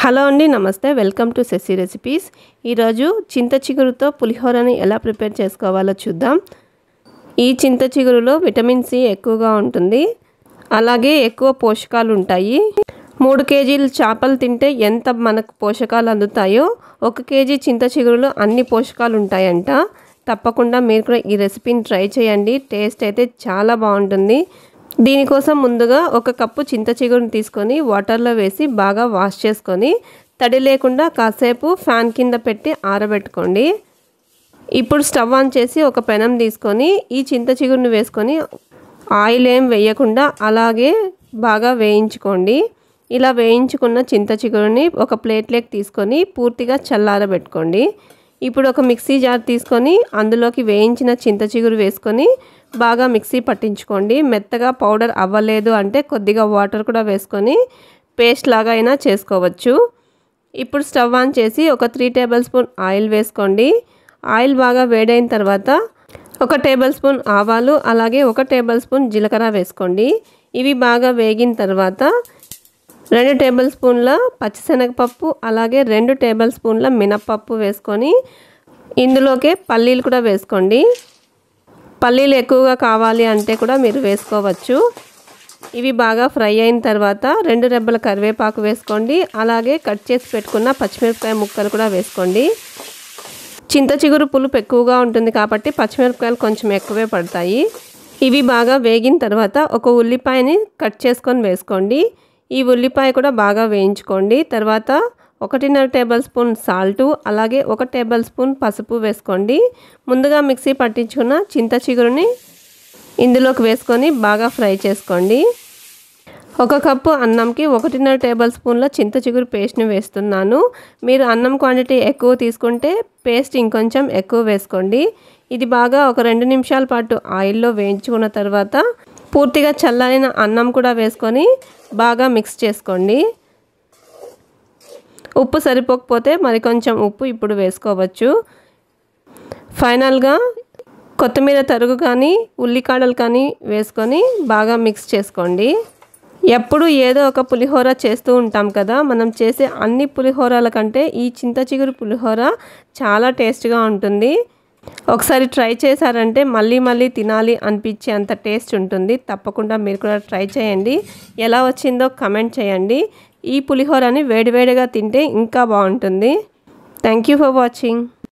Hello అండి, నమస్తే. Welcome to Shashi recipes. ఈరోజు చింత చిగురుతో పులిహోరని ఎలా ప్రిపేర్ చేసుకోవాలో చూద్దాం. ఈ చింత చిగురులో విటమిన్ సి ఎక్కువగా ఉంటుంది, అలాగే ఎక్కువ పోషకాలు ఉంటాయి. 3 కేజీలు చేపలు తింటే ఎంత మనకు పోషకాలు అందుతాయో 1 కేజీ చింత చిగురులో అన్ని పోషకాలు ఉంటాయంట. తప్పకుండా మీరు కూడా ఈ రెసిపీని ట్రై చేయండి. టేస్ట్ అయితే చాలా బాగుంటుంది. దీనికోసం ముందుగా 1 కప్పు చింత చిగురుని తీసుకొని వాటర్లో వేసి బాగా వాష్ చేసుకొని తడి లేకుండా కాసేపు ఫ్యాన్ కింద పెట్టి ఆరబెట్టుకోండి. ఇప్పుడు స్టవ్ ఆన్ చేసి ఒక పెనం తీసుకొని ఈ చింత చిగురుని వేసుకొని ఆయిల్ ఏం వేయకుండా అలాగే బాగా వేయించుకోండి. ఇలా వేయించుకున్న చింత చిగురుని ఒక ప్లేట్లోకి తీసుకొని పూర్తిగా చల్లారబెట్టుకోండి. ఇప్పుడు ఒక మిక్సీ జార్ తీసుకొని అందులోకి వేయించిన చింత చిగురు వేసుకొని బాగా మిక్సీ పట్టించుకోండి. మెత్తగా పౌడర్ అవ్వలేదు అంటే కొద్దిగా వాటర్ కూడా వేసుకొని పేస్ట్ లాగా అయినా చేసుకోవచ్చు. ఇప్పుడు స్టవ్ ఆన్ చేసి ఒక 3 టేబుల్ స్పూన్ ఆయిల్ వేసుకోండి. ఆయిల్ బాగా వేడైన తర్వాత 1 టేబుల్ స్పూన్ ఆవాలు అలాగే 1 టేబుల్ స్పూన్ జీలకర్ర వేసుకోండి. ఇవి బాగా వేగిన తర్వాత 2 టేబుల్ స్పూన్ల పచ్చిశనగపప్పు అలాగే 2 టేబుల్ స్పూన్ల మినప్పప్పు వేసుకొని ఇందులోకే పల్లీలు కూడా వేసుకోండి. పల్లీలు ఎక్కువగా కావాలి అంటే కూడా మీరు వేసుకోవచ్చు. ఇవి బాగా ఫ్రై అయిన తర్వాత 2 రెబ్బల కరివేపాకు వేసుకోండి. అలాగే కట్ చేసి పెట్టుకున్న పచ్చిమిరపకాయ ముక్కలు కూడా వేసుకోండి. చింత చిగురు పులుపు ఎక్కువగా ఉంటుంది కాబట్టి పచ్చిమిరపకాయలు కొంచెం ఎక్కువే పడతాయి. ఇవి బాగా వేగిన తర్వాత ఒక ఉల్లిపాయని కట్ చేసుకొని వేసుకోండి. ఈ ఉల్లిపాయ కూడా బాగా వేయించుకోండి. తర్వాత 1.5 టేబుల్ స్పూన్ సాల్టు అలాగే 1 టేబుల్ స్పూన్ పసుపు వేసుకోండి. ముందుగా మిక్సీ పట్టించుకున్న చింత చిగురుని ఇందులోకి వేసుకొని బాగా ఫ్రై చేసుకోండి. 1 కప్పు అన్నంకి 1.5 టేబుల్ స్పూన్ల చింత చిగురు పేస్ట్ని వేస్తున్నాను. మీరు అన్నం క్వాంటిటీ ఎక్కువ తీసుకుంటే పేస్ట్ ఇంకొంచెం ఎక్కువ వేసుకోండి. ఇది బాగా ఒక 2 నిమిషాల పాటు ఆయిల్లో వేయించుకున్న తర్వాత పూర్తిగా చల్లారిన అన్నం కూడా వేసుకొని బాగా మిక్స్ చేసుకోండి. ఉప్పు సరిపోకపోతే మరి కొంచెం ఉప్పు ఇప్పుడు వేసుకోవచ్చు. ఫైనల్గా కొత్తిమీర తరుగు కానీ ఉల్లికాడలు కానీ వేసుకొని బాగా మిక్స్ చేసుకోండి. ఎప్పుడు ఏదో ఒక పులిహోర చేస్తూ ఉంటాం కదా, మనం చేసే అన్ని పులిహోరాల కంటే ఈ చింత చిగురు పులిహోర చాలా టేస్ట్గా ఉంటుంది. ఒకసారి ట్రై చేశారంటే మళ్ళీ మళ్ళీ తినాలి అనిపించే అంత టేస్ట్ ఉంటుంది. తప్పకుండా మీరు కూడా ట్రై చేయండి. ఎలా వచ్చిందో కమెంట్ చేయండి. ఈ పులిహోరని వేడివేడిగా తింటే ఇంకా బాగుంటుంది. Thank you for watching.